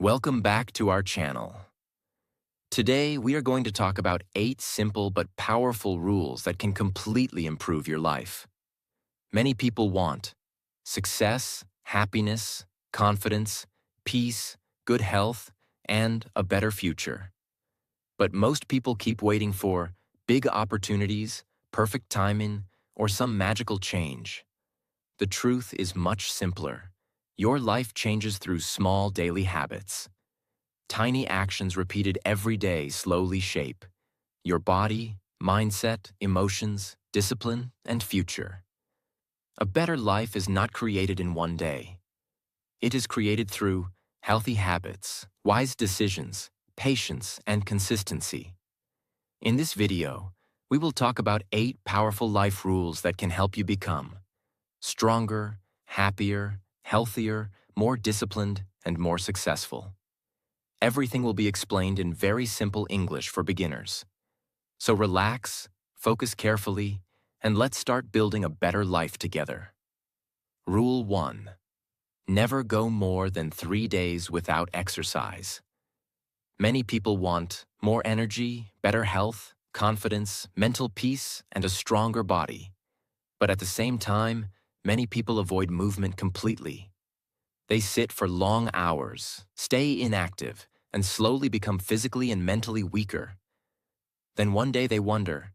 Welcome back to our channel. Today, we are going to talk about 8 simple but powerful rules that can completely improve your life. Many people want success, happiness, confidence, peace, good health, and a better future. But most people keep waiting for big opportunities, perfect timing, or some magical change. The truth is much simpler. Your life changes through small daily habits. Tiny actions repeated every day slowly shape your body, mindset, emotions, discipline, and future. A better life is not created in one day. It is created through healthy habits, wise decisions, patience, and consistency. In this video, we will talk about 8 powerful life rules that can help you become stronger, happier, healthier, more disciplined, and more successful. Everything will be explained in very simple English for beginners. So relax, focus carefully, and let's start building a better life together. Rule 1. Never go more than 3 days without exercise. Many people want more energy, better health, confidence, mental peace, and a stronger body. But at the same time, many people avoid movement completely. They sit for long hours, stay inactive, and slowly become physically and mentally weaker. Then one day they wonder,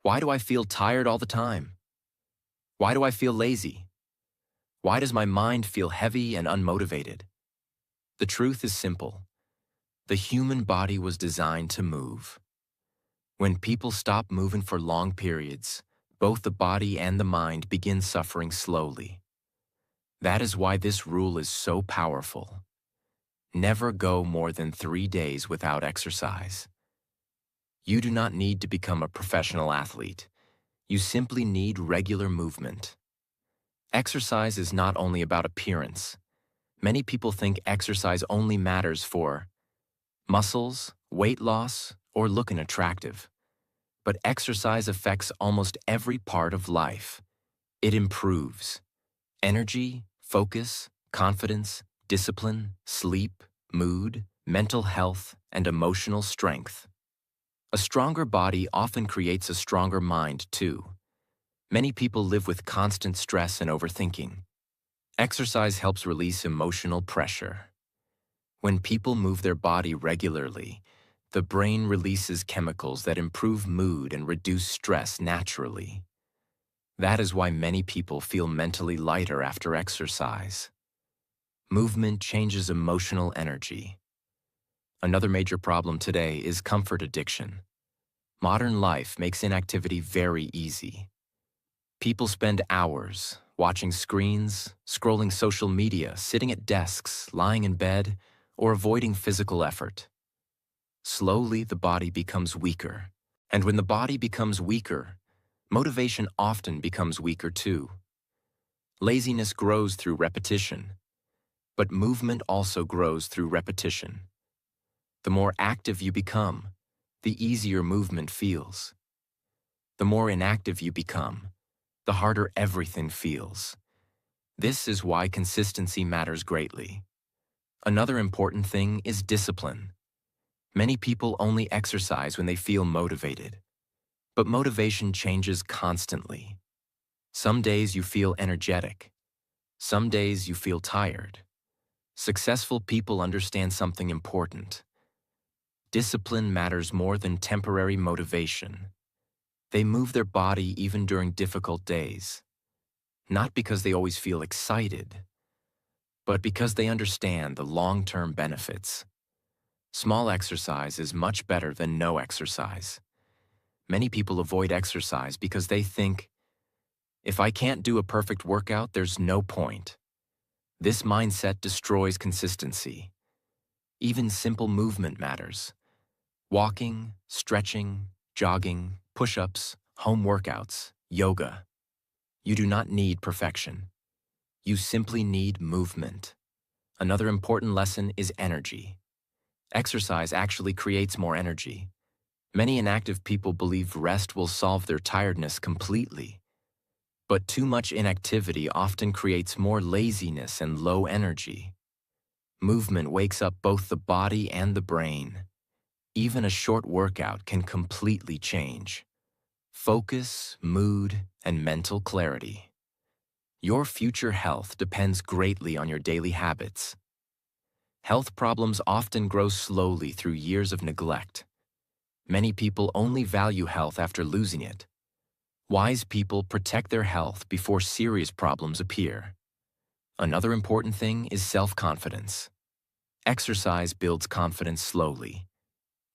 why do I feel tired all the time? Why do I feel lazy? Why does my mind feel heavy and unmotivated? The truth is simple. The human body was designed to move. When people stop moving for long periods, both the body and the mind begin suffering slowly. That is why this rule is so powerful. Never go more than 3 days without exercise. You do not need to become a professional athlete. You simply need regular movement. Exercise is not only about appearance. Many people think exercise only matters for muscles, weight loss, or looking attractive. But exercise affects almost every part of life. It improves energy, focus, confidence, discipline, sleep, mood, mental health, and emotional strength. A stronger body often creates a stronger mind, too. Many people live with constant stress and overthinking. Exercise helps release emotional pressure. When people move their body regularly, the brain releases chemicals that improve mood and reduce stress naturally. That is why many people feel mentally lighter after exercise. Movement changes emotional energy. Another major problem today is comfort addiction. Modern life makes inactivity very easy. People spend hours watching screens, scrolling social media, sitting at desks, lying in bed, or avoiding physical effort. Slowly, the body becomes weaker. And when the body becomes weaker, motivation often becomes weaker too. Laziness grows through repetition, but movement also grows through repetition. The more active you become, the easier movement feels. The more inactive you become, the harder everything feels. This is why consistency matters greatly. Another important thing is discipline. Many people only exercise when they feel motivated. But motivation changes constantly. Some days you feel energetic. Some days you feel tired. Successful people understand something important. Discipline matters more than temporary motivation. They move their body even during difficult days. Not because they always feel excited, but because they understand the long-term benefits. Small exercise is much better than no exercise. Many people avoid exercise because they think, if I can't do a perfect workout, there's no point. This mindset destroys consistency. Even simple movement matters. Walking, stretching, jogging, push-ups, home workouts, yoga. You do not need perfection. You simply need movement. Another important lesson is energy. Exercise actually creates more energy. Many inactive people believe rest will solve their tiredness completely. But too much inactivity often creates more laziness and low energy. Movement wakes up both the body and the brain. Even a short workout can completely change focus, mood, and mental clarity. Your future health depends greatly on your daily habits. Health problems often grow slowly through years of neglect. Many people only value health after losing it. Wise people protect their health before serious problems appear. Another important thing is self-confidence. Exercise builds confidence slowly.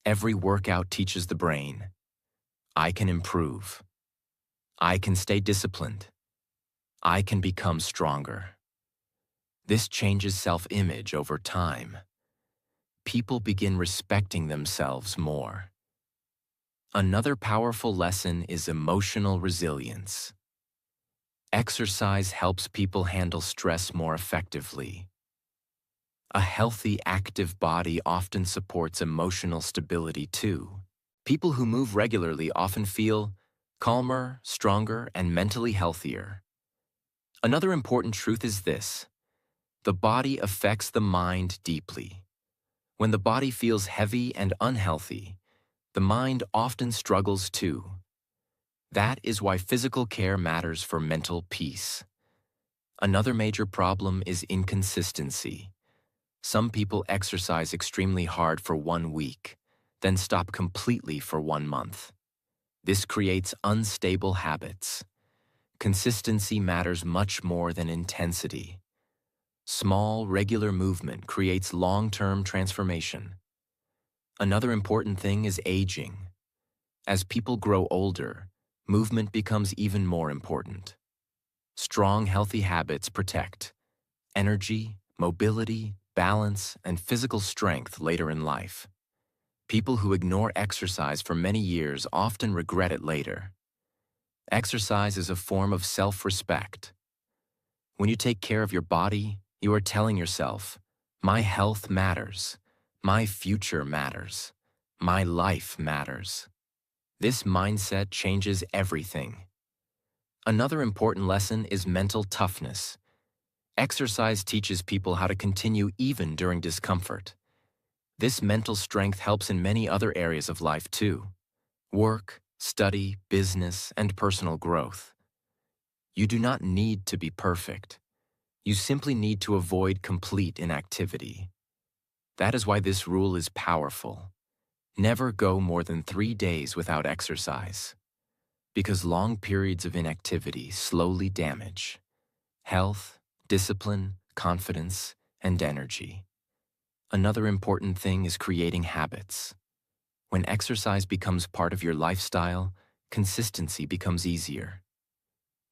Every workout teaches the brain, I can improve. I can stay disciplined. I can become stronger. This changes self-image over time. People begin respecting themselves more. Another powerful lesson is emotional resilience. Exercise helps people handle stress more effectively. A healthy, active body often supports emotional stability too. People who move regularly often feel calmer, stronger, and mentally healthier. Another important truth is this: the body affects the mind deeply. When the body feels heavy and unhealthy, the mind often struggles too. That is why physical care matters for mental peace. Another major problem is inconsistency. Some people exercise extremely hard for 1 week, then stop completely for 1 month. This creates unstable habits. Consistency matters much more than intensity. Small, regular movement creates long-term transformation. Another important thing is aging. As people grow older, movement becomes even more important. Strong, healthy habits protect energy, mobility, balance, and physical strength later in life. People who ignore exercise for many years often regret it later. Exercise is a form of self-respect. When you take care of your body, you are telling yourself, my health matters, my future matters, my life matters. This mindset changes everything. Another important lesson is mental toughness. Exercise teaches people how to continue even during discomfort. This mental strength helps in many other areas of life too: work, study, business, and personal growth. You do not need to be perfect. You simply need to avoid complete inactivity. That is why this rule is powerful. Never go more than 3 days without exercise, because long periods of inactivity slowly damage health, discipline, confidence, and energy. Another important thing is creating habits. When exercise becomes part of your lifestyle, consistency becomes easier.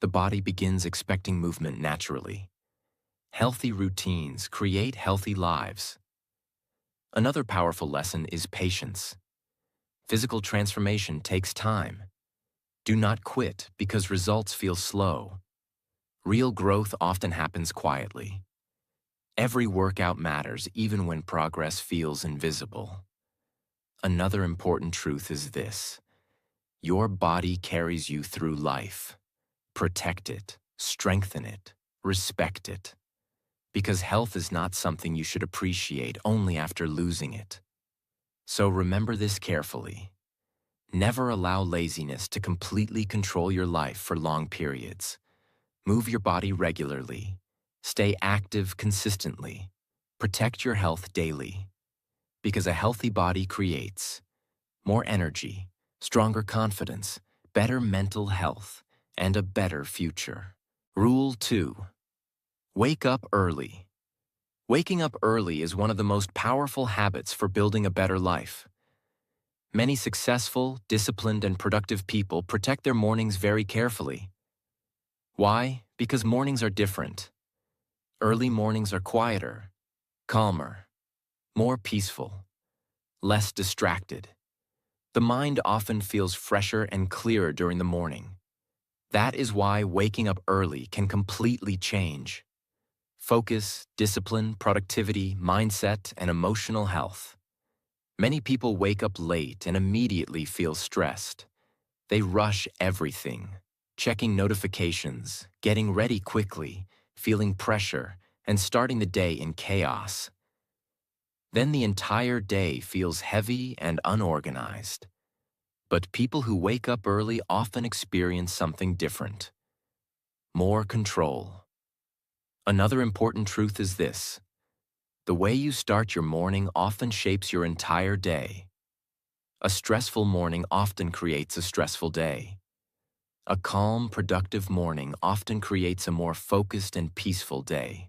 The body begins expecting movement naturally. Healthy routines create healthy lives. Another powerful lesson is patience. Physical transformation takes time. Do not quit because results feel slow. Real growth often happens quietly. Every workout matters even when progress feels invisible. Another important truth is this: your body carries you through life. Protect it, strengthen it, respect it. Because health is not something you should appreciate only after losing it. So remember this carefully. Never allow laziness to completely control your life for long periods. Move your body regularly. Stay active consistently. Protect your health daily. Because a healthy body creates more energy, stronger confidence, better mental health, and a better future. Rule 2. Wake up early. Waking up early is one of the most powerful habits for building a better life. Many successful, disciplined, and productive people protect their mornings very carefully. Why? Because mornings are different. Early mornings are quieter, calmer, more peaceful, less distracted. The mind often feels fresher and clearer during the morning. That is why waking up early can completely change focus, discipline, productivity, mindset, and emotional health. Many people wake up late and immediately feel stressed. They rush everything, checking notifications, getting ready quickly, feeling pressure, and starting the day in chaos. Then the entire day feels heavy and unorganized. But people who wake up early often experience something different: more control. Another important truth is this: the way you start your morning often shapes your entire day. A stressful morning often creates a stressful day. A calm, productive morning often creates a more focused and peaceful day.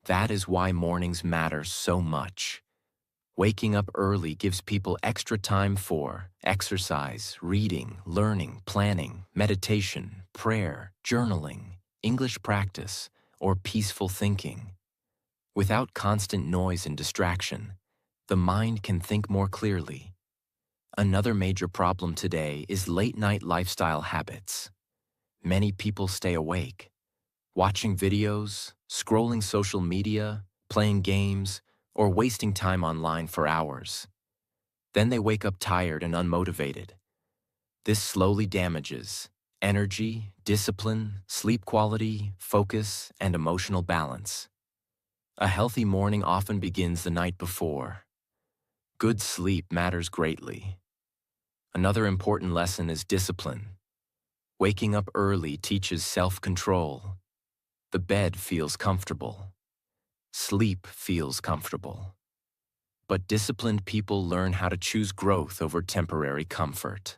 That is why mornings matter so much. Waking up early gives people extra time for exercise, reading, learning, planning, meditation, prayer, journaling, English practice, or peaceful thinking. Without constant noise and distraction, the mind can think more clearly. Another major problem today is late-night lifestyle habits. Many people stay awake, watching videos, scrolling social media, playing games, or wasting time online for hours. Then they wake up tired and unmotivated. This slowly damages energy, discipline, sleep quality, focus, and emotional balance. A healthy morning often begins the night before. Good sleep matters greatly. Another important lesson is discipline. Waking up early teaches self-control. The bed feels comfortable. Sleep feels comfortable. But disciplined people learn how to choose growth over temporary comfort.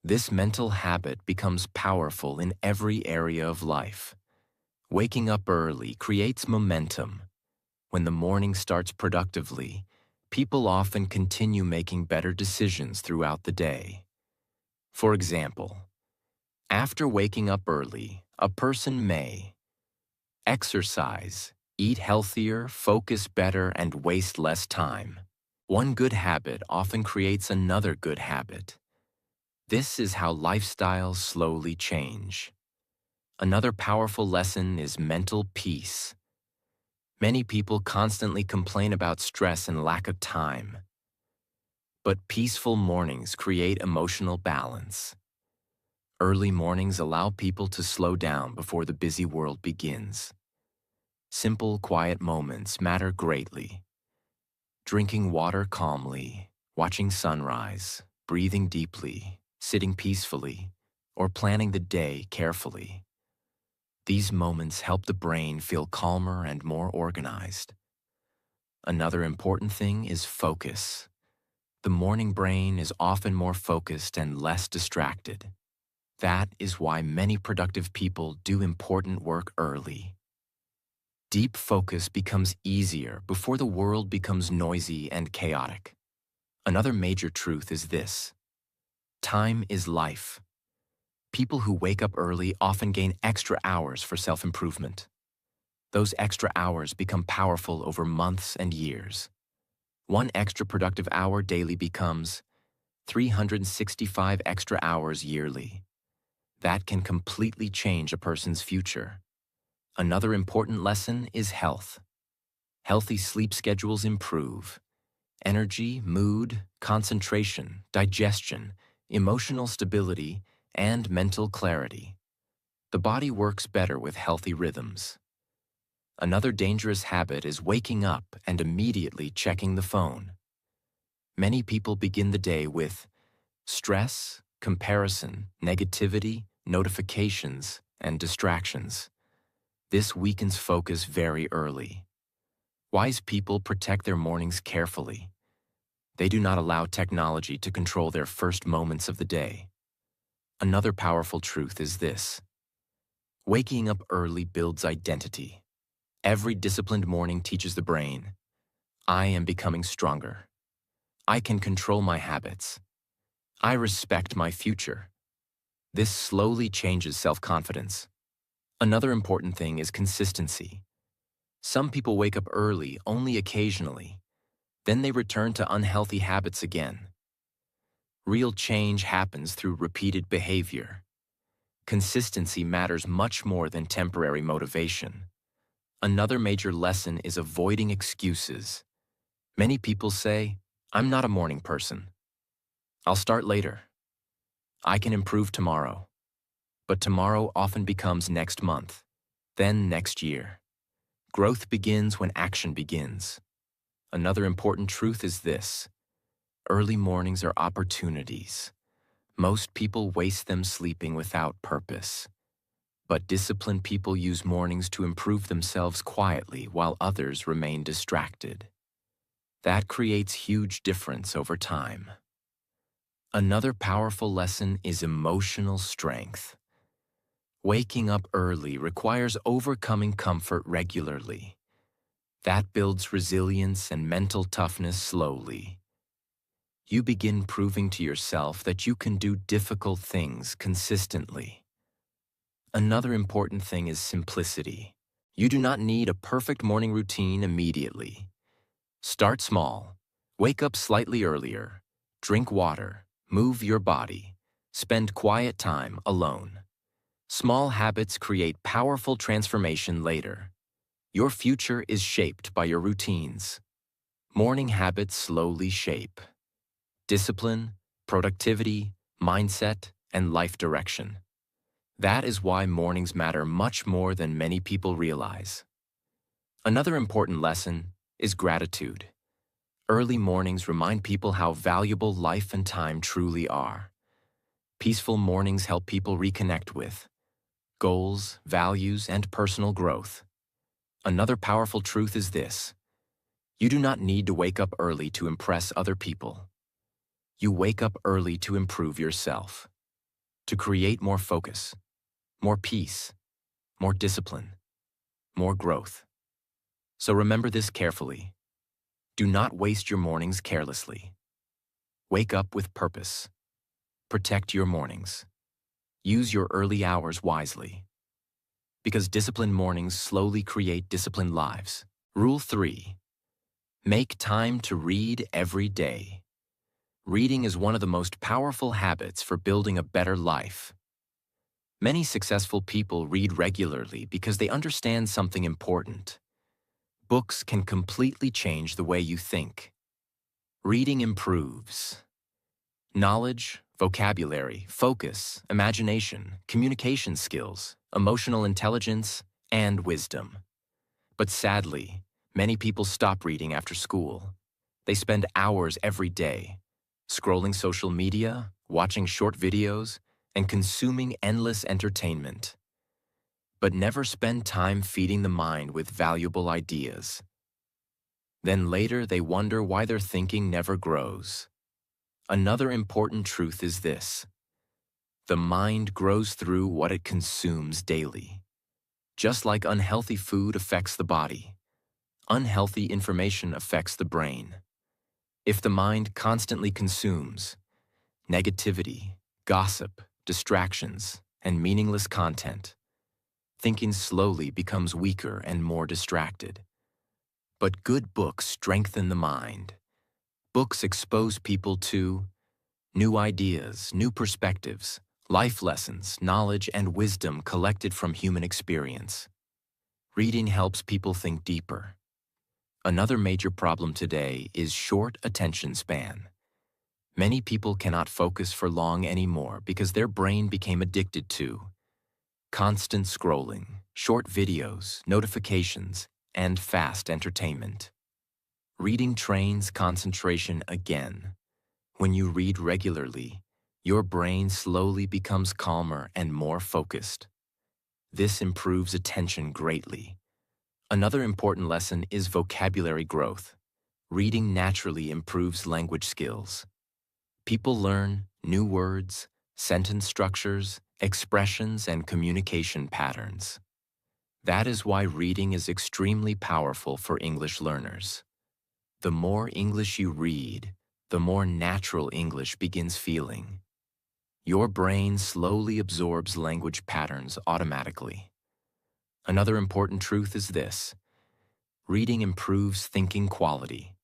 This mental habit becomes powerful in every area of life. Waking up early creates momentum. When the morning starts productively, people often continue making better decisions throughout the day. For example, after waking up early, a person may exercise, eat healthier, focus better, and waste less time. One good habit often creates another good habit. This is how lifestyles slowly change. Another powerful lesson is mental peace. Many people constantly complain about stress and lack of time. But peaceful mornings create emotional balance. Early mornings allow people to slow down before the busy world begins. Simple, quiet moments matter greatly. Drinking water calmly, watching sunrise, breathing deeply, sitting peacefully, or planning the day carefully. These moments help the brain feel calmer and more organized. Another important thing is focus. The morning brain is often more focused and less distracted. That is why many productive people do important work early. Deep focus becomes easier before the world becomes noisy and chaotic. Another major truth is this: time is life. People who wake up early often gain extra hours for self-improvement. Those extra hours become powerful over months and years. One extra productive hour daily becomes 365 extra hours yearly. That can completely change a person's future. Another important lesson is health. Healthy sleep schedules improve energy, mood, concentration, digestion, emotional stability, and mental clarity. The body works better with healthy rhythms. Another dangerous habit is waking up and immediately checking the phone. Many people begin the day with stress, comparison, negativity, notifications, and distractions. This weakens focus very early. Wise people protect their mornings carefully. They do not allow technology to control their first moments of the day. Another powerful truth is this: waking up early builds identity. Every disciplined morning teaches the brain, I am becoming stronger. I can control my habits. I respect my future. This slowly changes self-confidence. Another important thing is consistency. Some people wake up early only occasionally. Then they return to unhealthy habits again. Real change happens through repeated behavior. Consistency matters much more than temporary motivation. Another major lesson is avoiding excuses. Many people say, I'm not a morning person. I'll start later. I can improve tomorrow. But tomorrow often becomes next month, then next year. Growth begins when action begins. Another important truth is this: early mornings are opportunities. Most people waste them sleeping without purpose. But disciplined people use mornings to improve themselves quietly while others remain distracted. That creates huge difference over time. Another powerful lesson is emotional strength. Waking up early requires overcoming comfort regularly. That builds resilience and mental toughness slowly. You begin proving to yourself that you can do difficult things consistently. Another important thing is simplicity. You do not need a perfect morning routine immediately. Start small. Wake up slightly earlier. Drink water. Move your body. Spend quiet time alone. Small habits create powerful transformation later. Your future is shaped by your routines. Morning habits slowly shape discipline, productivity, mindset, and life direction. That is why mornings matter much more than many people realize. Another important lesson is gratitude. Early mornings remind people how valuable life and time truly are. Peaceful mornings help people reconnect with goals, values, and personal growth. Another powerful truth is this: you do not need to wake up early to impress other people. You wake up early to improve yourself, to create more focus, more peace, more discipline, more growth. So remember this carefully. Do not waste your mornings carelessly. Wake up with purpose. Protect your mornings. Use your early hours wisely. Because disciplined mornings slowly create disciplined lives. Rule 3. Make time to read every day. Reading is one of the most powerful habits for building a better life. Many successful people read regularly because they understand something important. Books can completely change the way you think. Reading improves knowledge, vocabulary, focus, imagination, communication skills, emotional intelligence, and wisdom. But sadly, many people stop reading after school. They spend hours every day, scrolling social media, watching short videos, and consuming endless entertainment. But never spend time feeding the mind with valuable ideas. Then later they wonder why their thinking never grows. Another important truth is this: the mind grows through what it consumes daily. Just like unhealthy food affects the body, unhealthy information affects the brain. If the mind constantly consumes negativity, gossip, distractions, and meaningless content, thinking slowly becomes weaker and more distracted. But good books strengthen the mind. Books expose people to new ideas, new perspectives, life lessons, knowledge, and wisdom collected from human experience. Reading helps people think deeper. Another major problem today is short attention span. Many people cannot focus for long anymore because their brain became addicted to constant scrolling, short videos, notifications, and fast entertainment. Reading trains concentration again. When you read regularly, your brain slowly becomes calmer and more focused. This improves attention greatly. Another important lesson is vocabulary growth. Reading naturally improves language skills. People learn new words, sentence structures, expressions, and communication patterns. That is why reading is extremely powerful for English learners. The more English you read, the more natural English begins feeling. Your brain slowly absorbs language patterns automatically. Another important truth is this: reading improves thinking quality.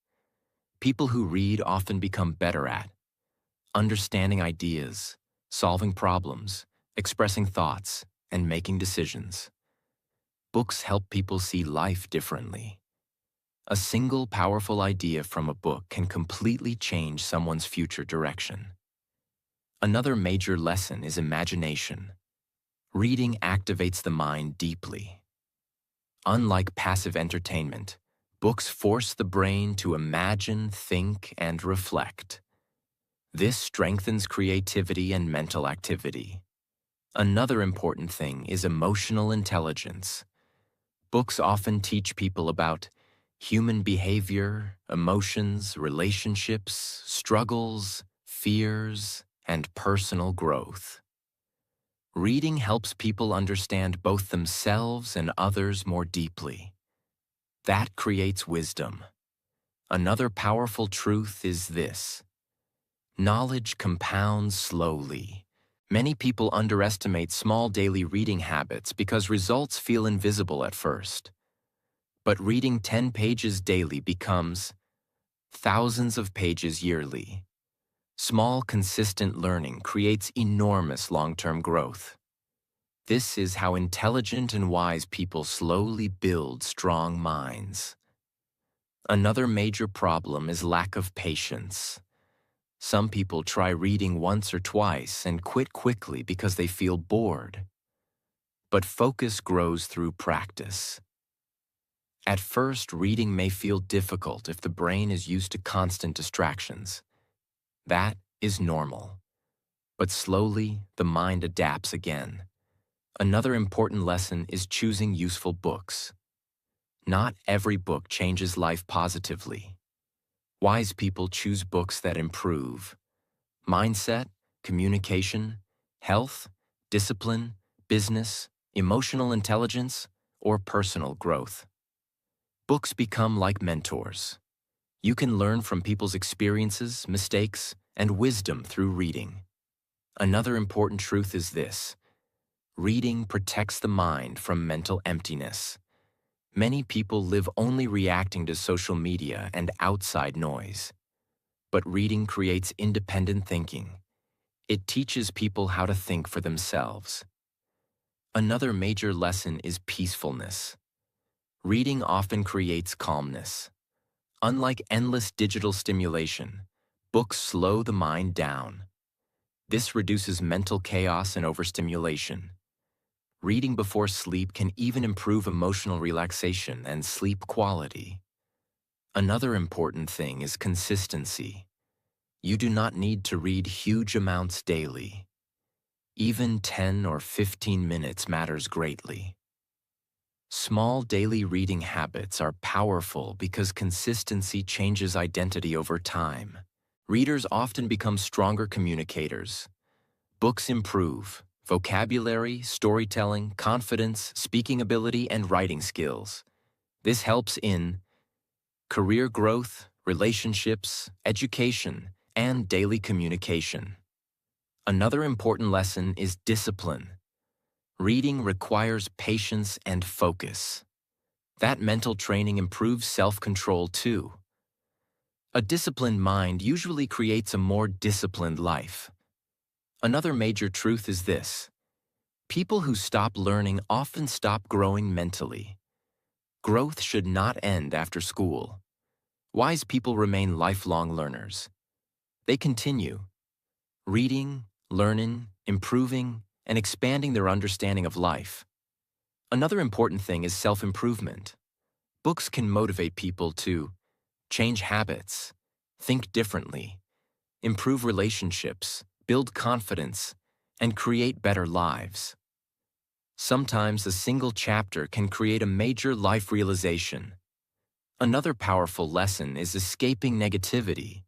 People who read often become better at understanding ideas, solving problems, expressing thoughts, and making decisions. Books help people see life differently. A single powerful idea from a book can completely change someone's future direction. Another major lesson is imagination. Reading activates the mind deeply. Unlike passive entertainment, Books force the brain to imagine, think, and reflect. This strengthens creativity and mental activity. Another important thing is emotional intelligence. Books often teach people about human behavior, emotions, relationships, struggles, fears, and personal growth. Reading helps people understand both themselves and others more deeply. That creates wisdom. Another powerful truth is this: knowledge compounds slowly. Many people underestimate small daily reading habits because results feel invisible at first. But reading 10 pages daily becomes thousands of pages yearly. Small, consistent learning creates enormous long-term growth. This is how intelligent and wise people slowly build strong minds. Another major problem is lack of patience. Some people try reading once or twice and quit quickly because they feel bored. But focus grows through practice. At first, reading may feel difficult if the brain is used to constant distractions. That is normal. But slowly, the mind adapts again. Another important lesson is choosing useful books. Not every book changes life positively. Wise people choose books that improve mindset, communication, health, discipline, business, emotional intelligence, or personal growth. Books become like mentors. You can learn from people's experiences, mistakes, and wisdom through reading. Another important truth is this: reading protects the mind from mental emptiness. Many people live only reacting to social media and outside noise. But reading creates independent thinking. It teaches people how to think for themselves. Another major lesson is peacefulness. Reading often creates calmness. Unlike endless digital stimulation, books slow the mind down. This reduces mental chaos and overstimulation. Reading before sleep can even improve emotional relaxation and sleep quality. Another important thing is consistency. You do not need to read huge amounts daily. Even 10 or 15 minutes matters greatly. Small daily reading habits are powerful because consistency changes identity over time. Readers often become stronger communicators. Books improve vocabulary, storytelling, confidence, speaking ability, and writing skills. This helps in career growth, relationships, education, and daily communication. Another important lesson is discipline. Reading requires patience and focus. That mental training improves self-control too. A disciplined mind usually creates a more disciplined life. Another major truth is this: people who stop learning often stop growing mentally. Growth should not end after school. Wise people remain lifelong learners. They continue reading, learning, improving, and expanding their understanding of life. Another important thing is self-improvement. Books can motivate people to change habits, think differently, improve relationships, build confidence, and create better lives. Sometimes a single chapter can create a major life realization. Another powerful lesson is escaping negativity.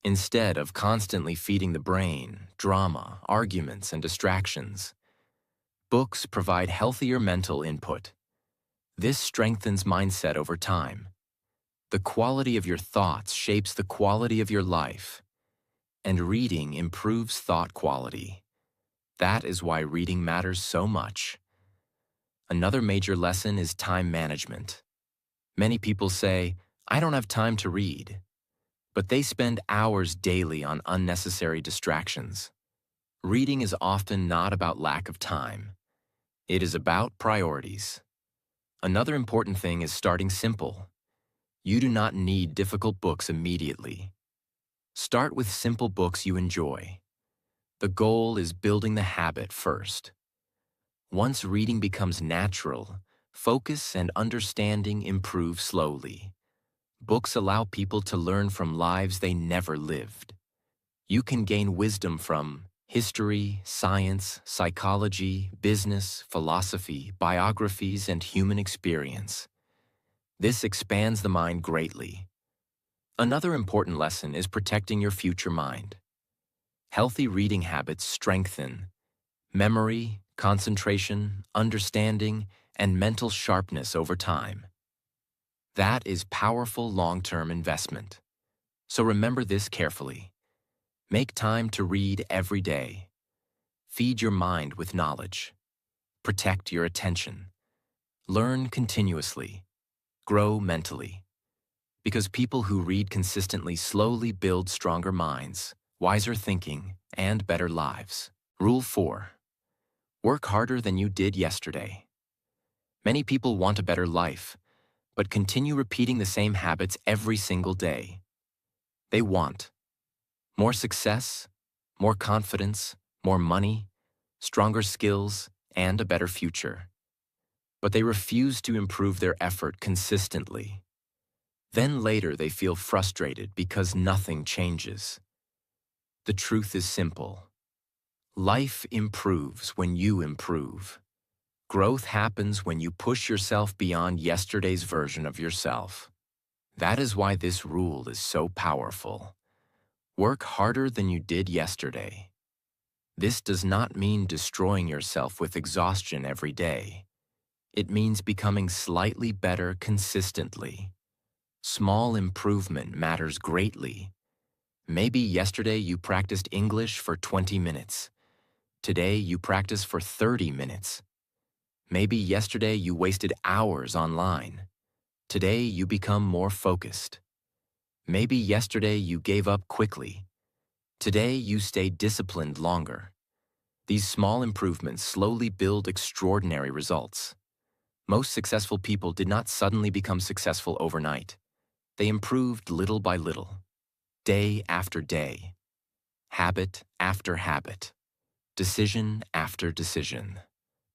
Instead of constantly feeding the brain, drama, arguments, and distractions, books provide healthier mental input. This strengthens mindset over time. The quality of your thoughts shapes the quality of your life, and reading improves thought quality. That is why reading matters so much. Another major lesson is time management. Many people say, "I don't have time to read," but they spend hours daily on unnecessary distractions. Reading is often not about lack of time. It is about priorities. Another important thing is starting simple. You do not need difficult books immediately. Start with simple books you enjoy. The goal is building the habit first. Once reading becomes natural, Focus and understanding improve slowly. Books allow people to learn from lives they never lived. You can gain wisdom from history, science, psychology, business, philosophy, biographies, and human experience. This expands the mind greatly. Another important lesson is protecting your future mind. Healthy reading habits strengthen memory, concentration, understanding, and mental sharpness over time. That is powerful long-term investment. So remember this carefully. Make time to read every day. Feed your mind with knowledge. Protect your attention. Learn continuously. Grow mentally. Because people who read consistently slowly build stronger minds, wiser thinking, and better lives. Rule 4. Work harder than you did yesterday. Many people want a better life, but continue repeating the same habits every single day. They want more success, more confidence, more money, stronger skills, and a better future. But they refuse to improve their effort consistently. Then later they feel frustrated because nothing changes. The truth is simple. Life improves when you improve. Growth happens when you push yourself beyond yesterday's version of yourself. That is why this rule is so powerful. Work harder than you did yesterday. This does not mean destroying yourself with exhaustion every day. It means becoming slightly better consistently. Small improvement matters greatly. Maybe yesterday you practiced English for 20 minutes. Today you practice for 30 minutes. Maybe yesterday you wasted hours online. Today you become more focused. Maybe yesterday you gave up quickly. Today you stay disciplined longer. These small improvements slowly build extraordinary results. Most successful people did not suddenly become successful overnight. They improved little by little, day after day, habit after habit, decision after decision.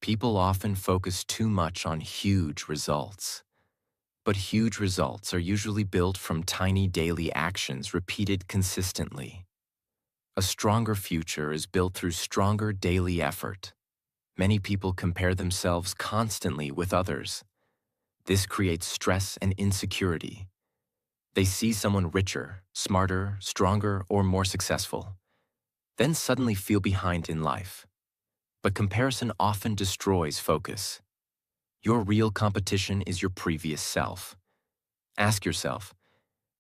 People often focus too much on huge results. But huge results are usually built from tiny daily actions repeated consistently. A stronger future is built through stronger daily effort. Many people compare themselves constantly with others. This creates stress and insecurity. They see someone richer, smarter, stronger, or more successful, then suddenly feel behind in life. But comparison often destroys focus. Your real competition is your previous self. Ask yourself,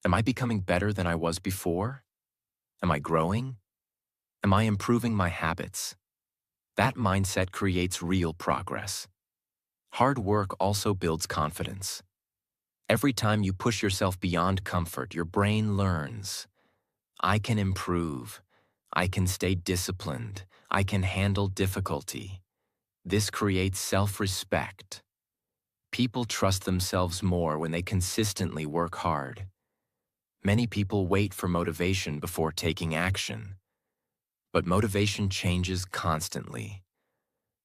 am I becoming better than I was before? Am I growing? Am I improving my habits? That mindset creates real progress. Hard work also builds confidence. Every time you push yourself beyond comfort, your brain learns, I can improve. I can stay disciplined. I can handle difficulty. This creates self-respect. People trust themselves more when they consistently work hard. Many people wait for motivation before taking action. But motivation changes constantly.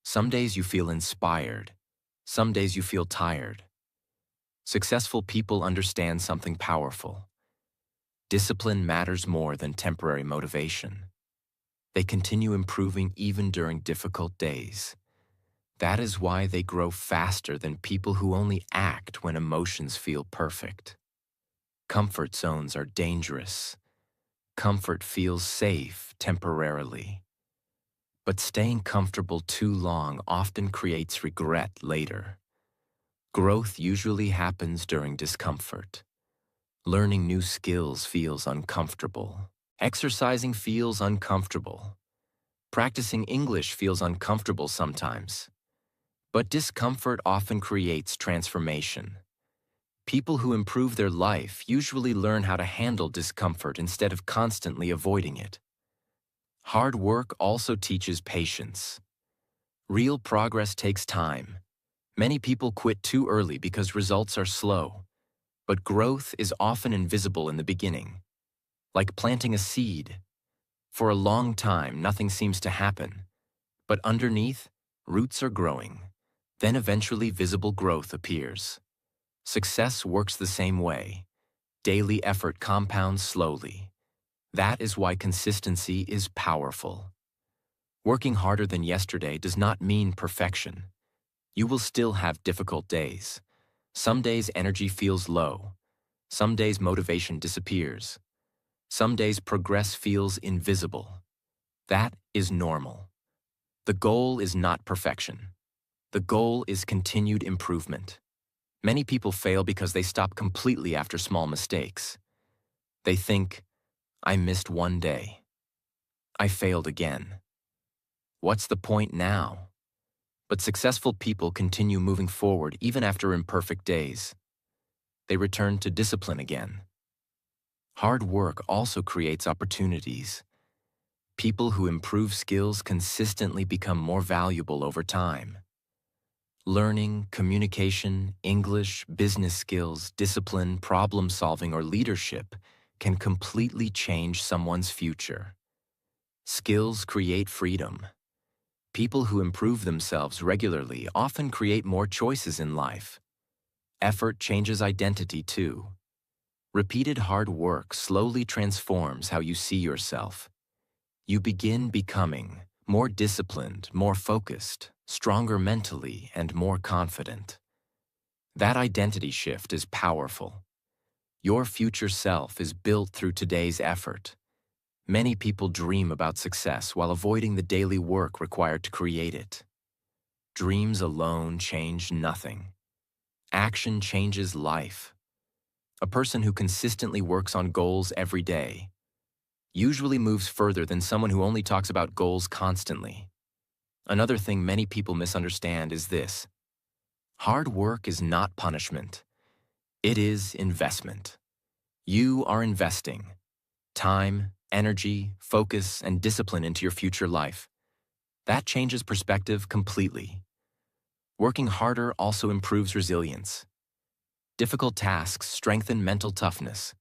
Some days you feel inspired. Some days you feel tired. Successful people understand something powerful. Discipline matters more than temporary motivation. They continue improving even during difficult days. That is why they grow faster than people who only act when emotions feel perfect. Comfort zones are dangerous. Comfort feels safe temporarily. But staying comfortable too long often creates regret later. Growth usually happens during discomfort. Learning new skills feels uncomfortable. Exercising feels uncomfortable. Practicing English feels uncomfortable sometimes. But discomfort often creates transformation. People who improve their life usually learn how to handle discomfort instead of constantly avoiding it. Hard work also teaches patience. Real progress takes time. Many people quit too early because results are slow. But growth is often invisible in the beginning. Like planting a seed. For a long time, nothing seems to happen. But underneath, roots are growing. Then eventually visible growth appears. Success works the same way. Daily effort compounds slowly. That is why consistency is powerful. Working harder than yesterday does not mean perfection. You will still have difficult days. Some days energy feels low. Some days motivation disappears. Some days progress feels invisible. That is normal. The goal is not perfection. The goal is continued improvement. Many people fail because they stop completely after small mistakes. They think, I missed one day. I failed again. What's the point now? But successful people continue moving forward even after imperfect days. They return to discipline again. Hard work also creates opportunities. People who improve skills consistently become more valuable over time. Learning, communication, English, business skills, discipline, problem-solving, or leadership can completely change someone's future. Skills create freedom. People who improve themselves regularly often create more choices in life. Effort changes identity too. Repeated hard work slowly transforms how you see yourself. You begin becoming more disciplined, more focused, stronger mentally, and more confident. That identity shift is powerful. Your future self is built through today's effort. Many people dream about success while avoiding the daily work required to create it. Dreams alone change nothing. Action changes life. A person who consistently works on goals every day usually moves further than someone who only talks about goals constantly. Another thing many people misunderstand is this: hard work is not punishment. It is investment. You are investing time, energy, focus, and discipline into your future life. That changes perspective completely. Working harder also improves resilience. Difficult tasks strengthen mental toughness.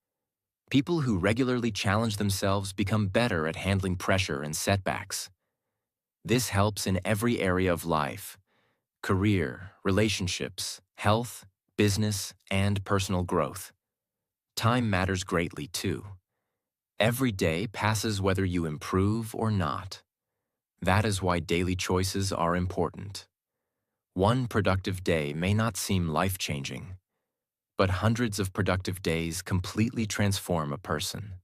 People who regularly challenge themselves become better at handling pressure and setbacks. This helps in every area of life: career, relationships, health, business, and personal growth. Time matters greatly too. Every day passes whether you improve or not. That is why daily choices are important. One productive day may not seem life-changing, but hundreds of productive days completely transform a person.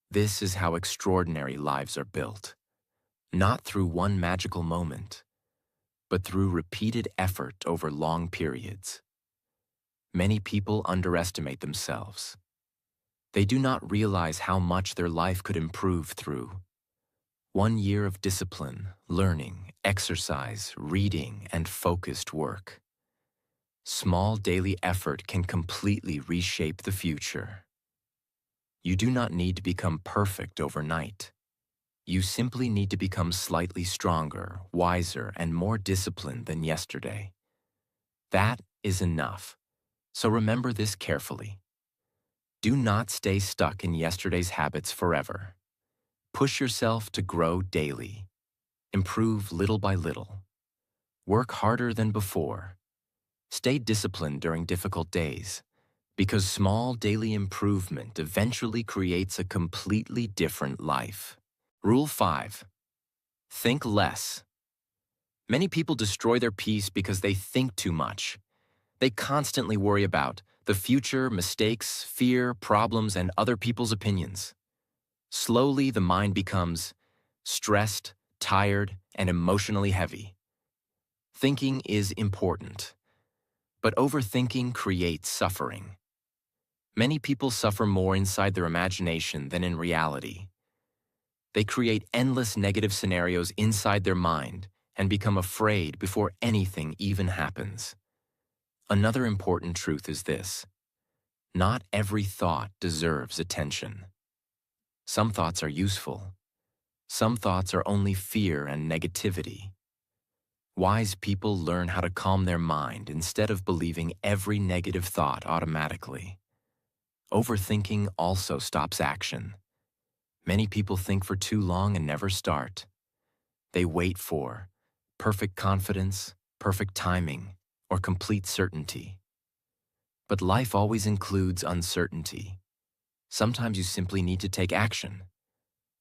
This is how extraordinary lives are built. Not through one magical moment, but through repeated effort over long periods. Many people underestimate themselves. They do not realize how much their life could improve through 1 year of discipline, learning, exercise, reading, and focused work. Small daily effort can completely reshape the future. You do not need to become perfect overnight. You simply need to become slightly stronger, wiser, and more disciplined than yesterday. That is enough. So remember this carefully. Do not stay stuck in yesterday's habits forever. Push yourself to grow daily. Improve little by little. Work harder than before. Stay disciplined during difficult days, because small daily improvement eventually creates a completely different life. Rule 5. Think less. Many people destroy their peace because they think too much. They constantly worry about the future, mistakes, fear, problems, and other people's opinions. Slowly, the mind becomes stressed, tired, and emotionally heavy. Thinking is important, but overthinking creates suffering. Many people suffer more inside their imagination than in reality. They create endless negative scenarios inside their mind and become afraid before anything even happens. Another important truth is this: not every thought deserves attention. Some thoughts are useful. Some thoughts are only fear and negativity. Wise people learn how to calm their mind instead of believing every negative thought automatically. Overthinking also stops action. Many people think for too long and never start. They wait for perfect confidence, perfect timing, or complete certainty. But life always includes uncertainty. Sometimes you simply need to take action.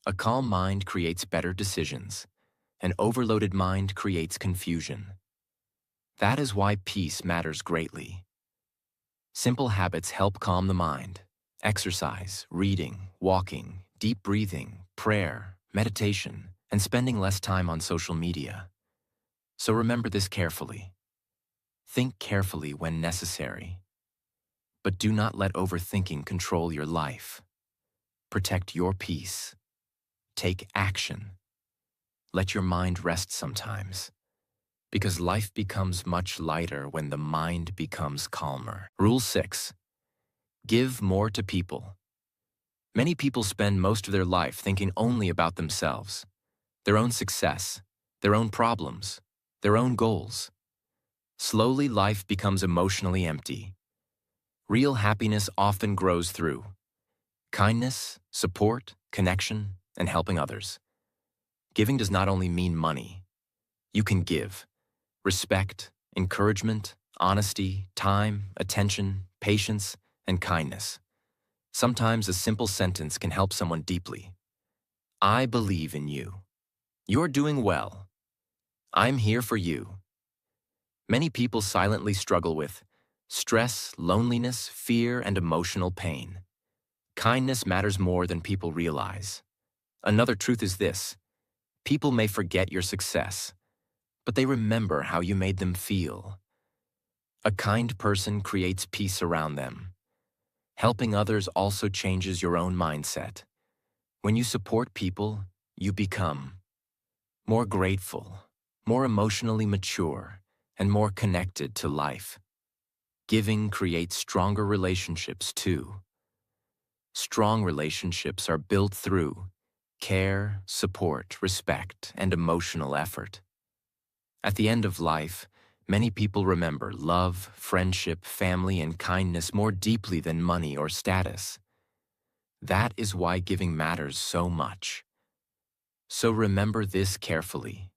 A calm mind creates better decisions. An overloaded mind creates confusion. That is why peace matters greatly. Simple habits help calm the mind. Exercise, reading, walking, deep breathing, prayer, meditation, and spending less time on social media. So remember this carefully. Think carefully when necessary. But do not let overthinking control your life. Protect your peace. Take action. Let your mind rest sometimes, because life becomes much lighter when the mind becomes calmer. Rule 6. Give more to people. Many people spend most of their life thinking only about themselves, their own success, their own problems, their own goals. Slowly, life becomes emotionally empty. Real happiness often grows through kindness, support, connection, and helping others. Giving does not only mean money. You can give respect, encouragement, honesty, time, attention, patience, and kindness. Sometimes a simple sentence can help someone deeply. I believe in you. You're doing well. I'm here for you. Many people silently struggle with stress, loneliness, fear, and emotional pain. Kindness matters more than people realize. Another truth is this: people may forget your success, but they remember how you made them feel. A kind person creates peace around them. Helping others also changes your own mindset. When you support people, you become more grateful, more emotionally mature, and more connected to life. Giving creates stronger relationships too. Strong relationships are built through care, support, respect, and emotional effort. At the end of life, many people remember love, friendship, family, and kindness more deeply than money or status. That is why giving matters so much. So remember this carefully.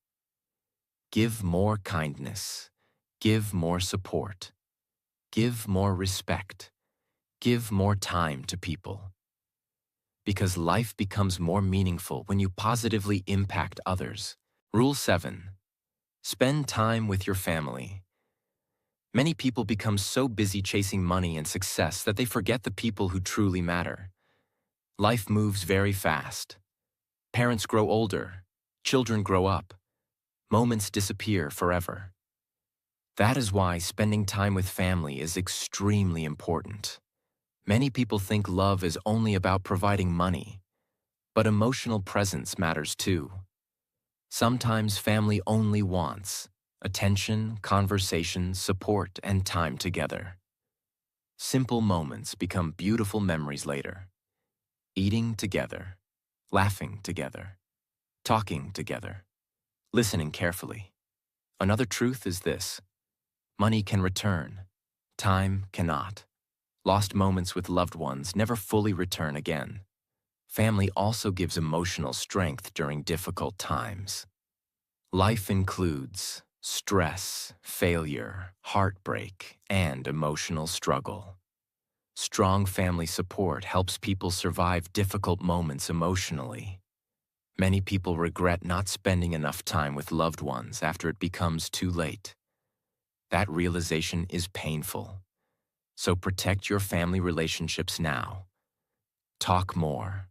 Give more kindness. Give more support. Give more respect. Give more time to people. Because life becomes more meaningful when you positively impact others. Rule 7. Spend time with your family. Many people become so busy chasing money and success that they forget the people who truly matter. Life moves very fast. Parents grow older. Children grow up. Moments disappear forever. That is why spending time with family is extremely important. Many people think love is only about providing money, but emotional presence matters too. Sometimes family only wants attention, conversation, support, and time together. Simple moments become beautiful memories later. Eating together, laughing together, talking together, listening carefully. Another truth is this: money can return, time cannot. Lost moments with loved ones never fully return again. Family also gives emotional strength during difficult times. Life includes stress, failure, heartbreak, and emotional struggle. Strong family support helps people survive difficult moments emotionally. Many people regret not spending enough time with loved ones after it becomes too late. That realization is painful. So protect your family relationships now. Talk more.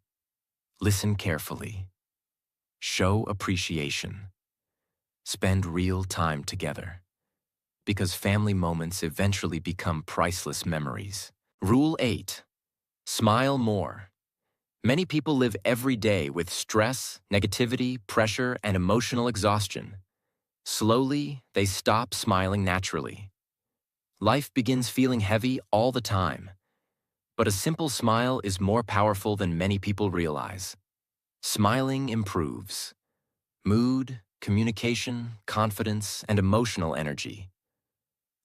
Listen carefully. Show appreciation. Spend real time together. Because family moments eventually become priceless memories. Rule 8. Smile more. Many people live every day with stress, negativity, pressure, and emotional exhaustion. Slowly, they stop smiling naturally. Life begins feeling heavy all the time. But a simple smile is more powerful than many people realize. Smiling improves mood, communication, confidence, and emotional energy.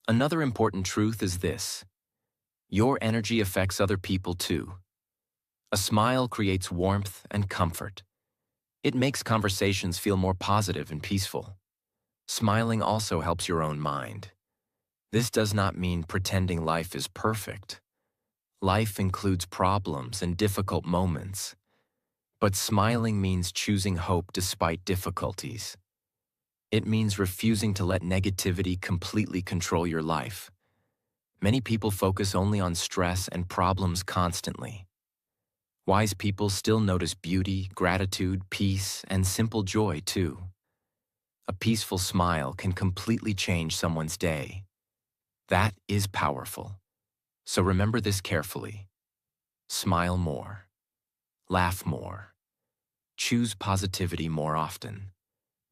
Another important truth is this: your energy affects other people too. A smile creates warmth and comfort. It makes conversations feel more positive and peaceful. Smiling also helps your own mind. This does not mean pretending life is perfect. Life includes problems and difficult moments. But smiling means choosing hope despite difficulties. It means refusing to let negativity completely control your life. Many people focus only on stress and problems constantly. Wise people still notice beauty, gratitude, peace, and simple joy too. A peaceful smile can completely change someone's day. That is powerful. So remember this carefully. Smile more. Laugh more. Choose positivity more often.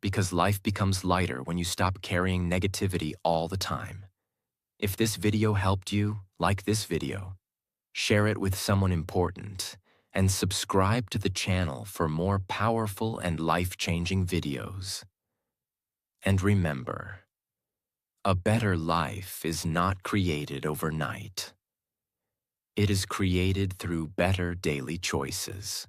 Because life becomes lighter when you stop carrying negativity all the time. If this video helped you, like this video, share it with someone important, and subscribe to the channel for more powerful and life-changing videos. And remember, a better life is not created overnight. It is created through better daily choices.